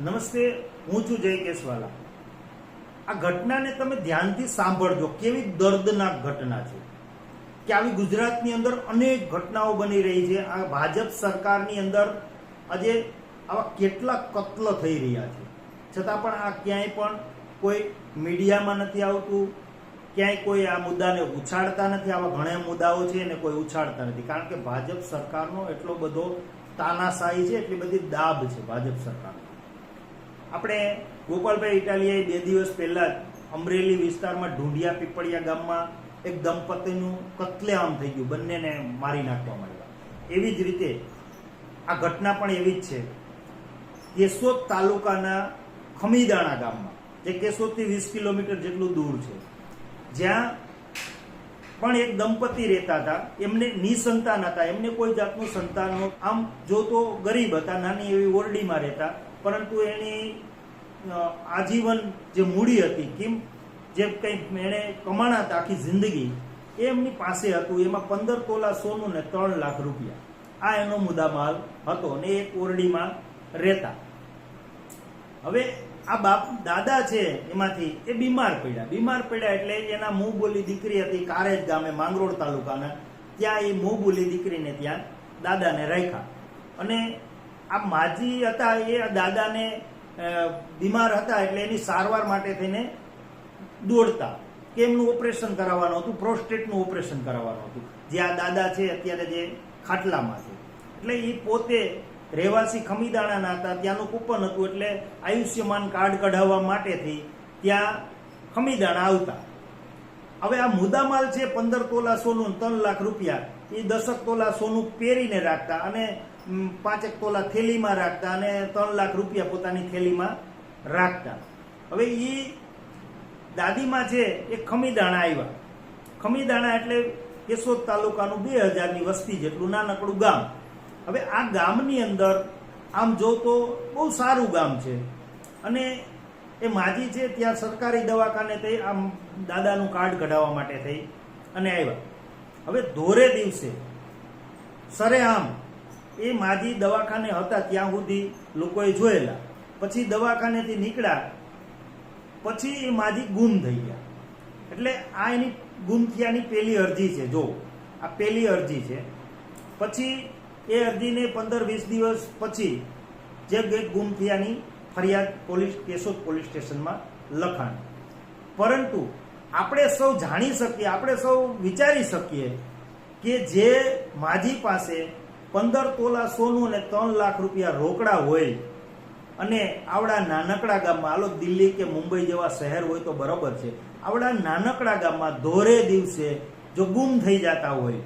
નમસ્તે, હું છું જય કેસવાલા. આ ઘટનાને તમે ધ્યાનથી સાંભળજો. કેવી દર્દનાક ઘટના છે કે આવી ગુજરાતની અંદર અનેક ઘટનાઓ બની રહી છે. આ ભાજપ સરકારની અંદર આજે આવા કેટલા કત્લ થઈ રહ્યા છે, છતાં પણ આ ક્યાંય પણ કોઈ મીડિયામાં નથી આવતું, ક્યાંય કોઈ આ મુદ્દાને ઉછાળતા નથી. આવા ઘણા મુદ્દાઓ છે એને કોઈ ઉછાળતા નથી, કારણ કે ભાજપ સરકારનો એટલો બધો તાનાશાહી છે, એટલી બધી દાબ છે ભાજપ સરકાર. આપણે ગોપાલભાઈ ઇટાલિયાએ 2 દિવસ પહેલા જ અમરેલી વિસ્તારમાં ઢૂંઢિયા પીપળિયા ગામમાં એક દંપતીનું કત્લેઆમ થઈ ગયું, બંનેને મારી નાખવામાં આવ્યા. એવી જ રીતે આ ઘટના પણ એવી જ છે કેશોદ તાલુકાના ખમીદાણા ગામમાં, જે કેશોદથી 20 કિલોમીટર જેટલું દૂર છે, જ્યાં પણ એક દંપતી રહેતા હતા. એમને નિસંતાન હતા, એમને કોઈ જાતનું સંતાન, આમ જો તો ગરીબ હતા, નાની એવી ઓરડીમાં રહેતા, પરંતુ એની આજીવન જે મૂડી હતી, કેમ જે કંઈ એણે કમાણા હતા આખી જિંદગી, એ એમની પાસે હતું. એમાં 15 તોલા સોનું ને 3 લાખ રૂપિયા, આ એનો મુદ્દામાલ હતો, અને એક ઓરડીમાં રહેતા. હવે આ દાદા છે એમાંથી એ બીમાર પડ્યા એટલે એના મુંહ બોલી દીકરી હતી કારેજ ગામે, માંગરોળ તાલુકાના, ત્યાં એ મુંહ બોલી દીકરીને ત્યાં દાદાને રાખ્યા. અને આ માજી હતા એ દાદાને બીમાર હતા એટલે એની સારવાર માટે થઈને દોડતા કે એમનું ઓપરેશન કરાવવાનું હતું, પ્રોસ્ટેટનું ઓપરેશન કરાવવાનું હતું, જે આ દાદા છે અત્યારે જે ખાટલામાં છે. એટલે એ પોતે રહેવાસી ખમીદાણાના હતા, ત્યાંનું કૂપન હતું, એટલે આયુષ્યમાન કાર્ડ કઢાવવા માટેથી ત્યાં ખમીદાણા આવતા. હવે આ મુદ્દામાલ છે 15 તોલા સોનું 3 લાખ રૂપિયા, એ 10 તોલા સોનું પહેરીને રાખતા અને 5 તોલા થેલીમાં રાખતા અને 3 લાખ રૂપિયા પોતાની થેલીમાં રાખતા. હવે એ દાદીમાં છે એ ખમીદાણા આવ્યા. ખમીદાણા એટલે કેશોદ તાલુકાનું 2000ની વસ્તી જેટલું નાનકડું ગામ. હવે આ ગામની અંદર આમ જો તો બહુ સારું ગામ છે, અને એ માજી છે ત્યાં સરકારી દવાખાને થઈ આમ દાદાનું કાર્ડ કઢાવવા માટે થઈ અને આવ્યા. હવે ધોરે દિવસે સરેઆમ એ માજી દવાખાને હતા ત્યાં સુધી લોકોએ જોયેલા. પછી દવાખાનેથી નીકળ્યા પછી એ માજી ગુમ થઈ ગયા. એટલે આ એની ગુમ થયાની પહેલી અરજી છે. જો આ પહેલી અરજી છે. પછી એ અરજીને 15-20 દિવસ પછી જે ગુમ થયાની ફરિયાદ કેશોદ પોલીસ સ્ટેશનમાં લખાણ. પરંતુ આપણે સૌ જાણી શકીએ, આપણે સૌ વિચારી શકીએ કે જે માજી પાસે 15 તોલા સોનું અને 3 લાખ રૂપિયા રોકડા હોય, અને આવડા નાનકડા ગામમાં, હાલો દિલ્હી કે મુંબઈ જેવા શહેર હોય તો બરોબર છે, આવડા નાનકડા ગામમાં ધોરે દિવસે જો ગુમ થઈ જતા હોય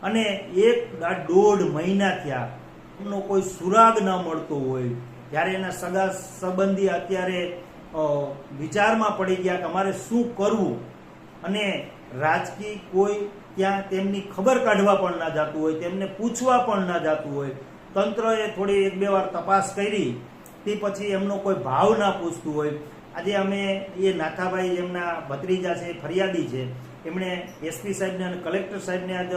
અને 1.5 મહિના થયા એમનો કોઈ સુરાગ ન મળતો હોય, જ્યારે એના સગા સંબંધી અત્યારે વિચારમાં પડી ગયા કે અમારે શું કરવું, અને રાજકીય કોઈ ત્યાં તેમની ખબર કાઢવા પણ ના જતું હોય, તેમને પૂછવા પણ ના જતું હોય, તંત્રએ થોડી 1-2 વાર તપાસ કરી, તે પછી એમનો કોઈ ભાવ ના પૂછતું હોય. આજે અમે એ નાથાભાઈ એમના ભત્રીજા છે, ફરિયાદી છે, એમણે એસપી સાહેબને અને કલેક્ટર સાહેબને આજ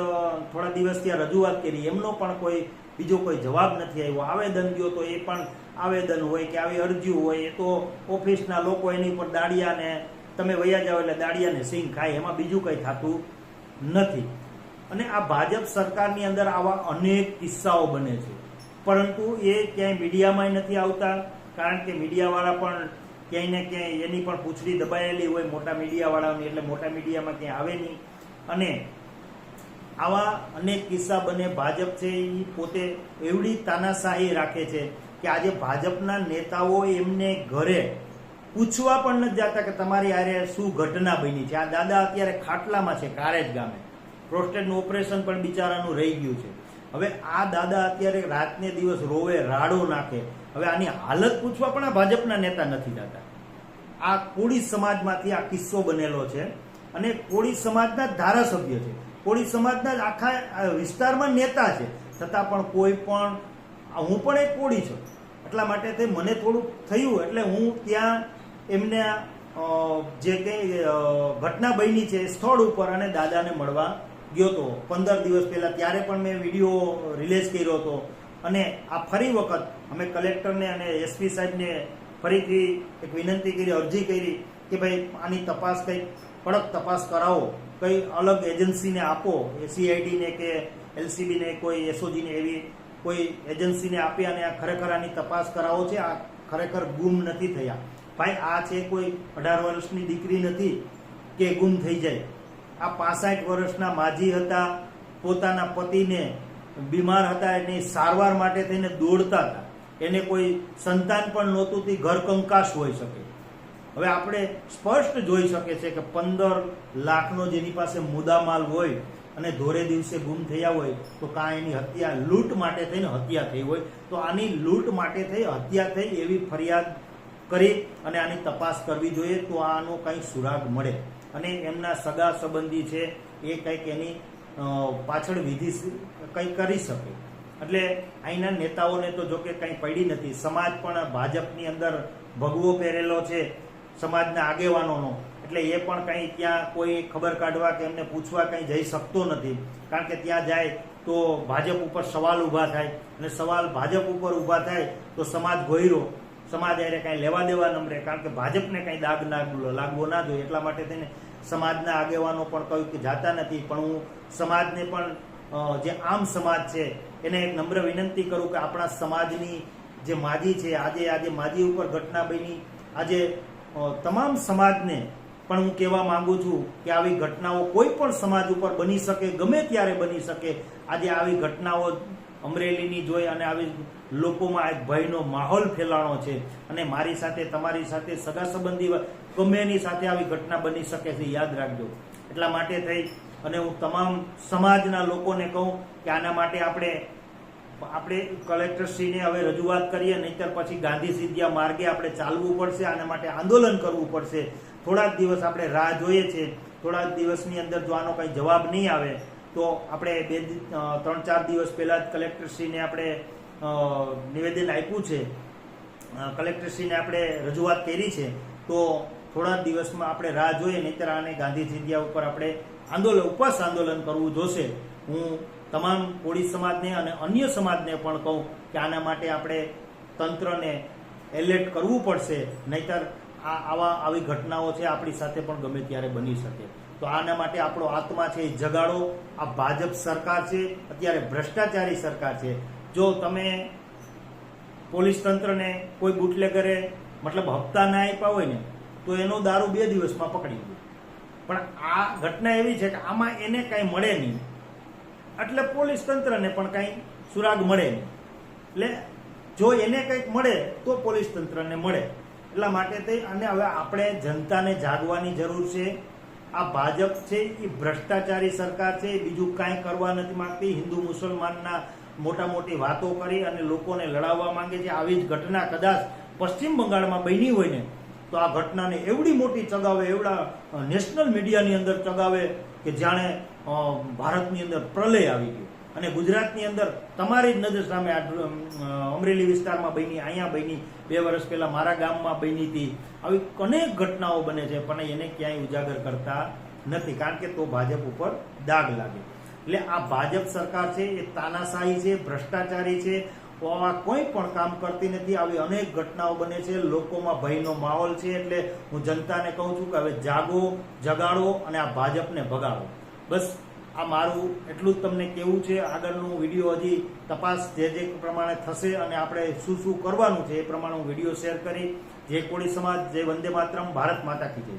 થોડા દિવસ ત્યાં રજૂઆત કરી, એમનો પણ કોઈ બીજો કોઈ જવાબ નથી આવ્યો. આવેદન દો તો એ પણ આવેદન હોય કે આવી અરજીઓ હોય, એ તો ઓફિસના લોકો એની પર દાડિયાને તમે વયા જાઓ એટલે દાડિયાને સિંગ ખાય, એમાં બીજું કંઈ થતું નથી. અને આ ભાજપ સરકારની અંદર આવા અનેક કિસ્સાઓ બને છે, પરંતુ એ ક્યાંય મીડિયામાં નથી આવતા, કારણ કે મીડિયાવાળા પણ ક્યાંય ને ક્યાંય એની પણ પૂંછડી દબાયેલી હોય મોટા મીડિયાવાળાની, એટલે મોટા મીડિયામાં ક્યાંય આવે નહીં. અને આવા અનેક કિસ્સા બને. ભાજપ છે એ પોતે એવડી તાનાશાહી રાખે છે કે આજે ભાજપના નેતાઓ એમને ઘરે પૂછવા પણ નથી જતા કે તમારી આરે શું ઘટના બની છે. આ દાદા અત્યારે ખાટલામાં છે કારેજ ગામે, પ્રોસ્ટેટનું ઓપરેશન પણ બિચારાનું રહી ગયું છે. હવે આ દાદા અત્યારે રાતને દિવસ રોવે, રાડો નાખે. હવે આની હાલત પૂછવા પણ આ ભાજપના નેતા નથી જતા. આ કોળી સમાજમાંથી આ કિસ્સો બનેલો છે, અને કોળી સમાજના જ ધારાસભ્ય છે, કોળી સમાજના જ આખા વિસ્તારમાં નેતા છે, છતાં પણ કોઈ પણ, હું પણ એક કોળી છું એટલા માટે તે મને થોડુંક થયું એટલે હું ત્યાં એમને જે કંઈ ઘટના બની છે સ્થળ ઉપર અને દાદાને મળવા ગયો હતો 15 દિવસ પહેલા. ત્યારે પણ મેં વિડીયો રિલીઝ કર્યો હતો, અને આ ફરી વખત અમે કલેક્ટરને અને એસપી સાહેબને ફરીથી એક વિનંતી કરી, અરજી કરી કે ભાઈ આની તપાસ કંઈક કડક તપાસ કરાવો, કઈ અલગ એજન્સીને આપો, સીઆઈડીને કે એલસીબીને, કોઈ એસઓજીને, એવી કોઈ એજન્સીને આપી અને આ ખરેખર આની તપાસ કરાવો છે. આ ખરેખર ગુમ નથી થયા ભાઈ. આ છે કોઈ 18 વર્ષની દીકરી નથી કે ગુમ થઈ જાય. આ 65 વર્ષના માજી હતા, પોતાના પતિને બીમાર હતા એની સારવાર માટે થઈને દોડતા હતા. એને કોઈ સંતાન પણ નહોતું, તે ઘર કંકાસ હોઈ શકે. હવે આપણે સ્પષ્ટ જોઈ શકે છે કે 15 લાખનો જેની પાસે મુદ્દામાલ હોય અને ધોરે દિવસે ગુમ થયા હોય તો કાં એની હત્યા, લૂંટ માટે થઈને હત્યા થઈ હોય તો આની લૂંટ માટે થઈ હત્યા થઈ એવી ફરિયાદ કરી અને આની તપાસ કરવી જોઈએ, તો આનો કંઈક સુરાગ મળે અને એમના સગા સંબંધી છે એ કંઈક એની પાછળ વિધિ કંઈક કરી શકે. એટલે અહીંના નેતાઓને તો જો કે કંઈ પડી નથી. સમાજ પણ ભાજપની અંદર ભગવો પહેરેલો છે સમાજના આગેવાનોનો, એટલે એ પણ કંઈ ત્યાં કોઈ ખબર કાઢવા કે એમને પૂછવા કંઈ જઈ શકતો નથી. કારણ કે ત્યાં જાય તો ભાજપ ઉપર સવાલ ઊભા થાય અને સવાલ ભાજપ ઉપર ઊભા થાય તો સમાજ ગોયરો, સમાજ એને કાંઈ લેવા દેવા નમરે, કારણ કે ભાજપને કંઈ દાગ લાગવો ના જોઈએ. એટલા માટે થઈને સમાજના આગેવાનો પણ કહ્યું કે જાતા નથી. પણ હું સમાજને પણ, જે આમ સમાજ છે એને એક નમ્ર વિનંતી કરું કે આપણા સમાજની જે માજી છે, આજે માજી ઉપર ઘટના બની, આજે તમામ સમાજને પણ હું કહેવા માંગુ છું કે આવી ઘટનાઓ કોઈ પણ સમાજ ઉપર બની શકે, ગમે ત્યારે બની શકે. આજે આવી ઘટનાઓ અમરેલીની જોઈ અને આવી લોકોમાં એક ભયનો માહોલ ફેલાણો છે અને મારી સાથે, તમારી સાથે, સગા સંબંધી ગમે એની સાથે આવી ઘટના બની શકે છે, યાદ રાખજો. એટલા માટે થઈ અને હું તમામ સમાજના લોકોને કહું કે આના માટે આપણે કલેક્ટરશ્રીને હવે રજૂઆત કરીએ, નહીંતર પછી ગાંધી સીધિયા માર્ગે આપણે ચાલવું પડશે. આના માટે આંદોલન કરવું પડશે. થોડાક દિવસ આપણે રાહ જોઈએ છે. થોડાક દિવસની અંદર જો આનો કંઈ જવાબ નહીં આવે તો આપણે 3-4 દિવસ પહેલા જ કલેક્ટરશ્રીને આપણે નિવેદન આપ્યું છે, કલેક્ટરશ્રીને આપણે રજૂઆત કરી છે. તો થોડા દિવસમાં આપણે રાહ જોઈએ, નહીંતર આને ગાંધી સીધિયા ઉપર આપણે ઉપવાસ આંદોલન કરવું જોશે. હું તમામ કોળી સમાજને અને અન્ય સમાજને પણ કહું કે આના માટે આપણે તંત્રને એલર્ટ કરવું પડશે, નહીંતર આવી ઘટનાઓ છે આપણી સાથે પણ ગમે ત્યારે બની શકે. તો આના માટે આપણો આત્મા છે એ જગાડો. આ ભાજપ સરકાર છે, અત્યારે ભ્રષ્ટાચારી સરકાર છે. જો તમે પોલીસ તંત્રને કોઈ બુટલેગરે મતલબ હપ્તા ના આપ્યા હોય ને તો એનો દારૂ 2 દિવસમાં પકડી ગયો. પણ આ ઘટના એવી છે કે આમાં એને કાંઈ મળે નહીં, એટલે પોલીસ તંત્રને પણ કાંઈ સુરાગ મળે નહીં. એટલે જો એને કંઈક મળે તો પોલીસ તંત્રને મળે. એટલા માટે થઈ અને હવે આપણે જનતાને જાગવાની જરૂર છે. આ ભાજપ છે એ ભ્રષ્ટાચારી સરકાર છે, બીજું કાંઈ કરવા નથી માંગતી. હિન્દુ મુસલમાનના મોટી વાતો કરી અને લોકોને લડાવવા માંગે છે. આવી જ ઘટના કદાચ પશ્ચિમ બંગાળમાં બની હોય ને તો આ ઘટનાને એવડી મોટી ચગાવે, એવડા નેશનલ મીડિયાની અંદર ચગાવે કે જાણે ભારતની અંદર પ્રલય આવી ગયો. અને ગુજરાતની અંદર તમારી જ નજર સામે અમરેલી વિસ્તારમાં બની, અહીંયા બની, 2 વર્ષ પહેલા મારા ગામમાં બની હતી. આવી અનેક ઘટનાઓ બને છે પણ એને ક્યાંય ઉજાગર કરતા નથી, કારણ કે તો ભાજપ ઉપર દાગ લાગે. એટલે આ ભાજપ સરકાર છે એ તાનાશાહી છે, ભ્રષ્ટાચારી છે, આવા કોઈ પણ કામ કરતી નથી. આવી અનેક ઘટનાઓ બને છે, લોકોમાં ભયનો માહોલ છે. એટલે હું જનતાને કહું છું કે હવે જાગો, જગાડો અને આ ભાજપને ભગાડો. બસ આ મારું એટલું જ તમને કહેવું છે. આગળનું વિડીયો હજી તપાસ જે પ્રમાણે થશે અને આપણે શું કરવાનું છે એ પ્રમાણે હું વિડીયો શેર કરી. જય કોળી સમાજ, જય વંદે માતરમ, ભારત માતા કી જય.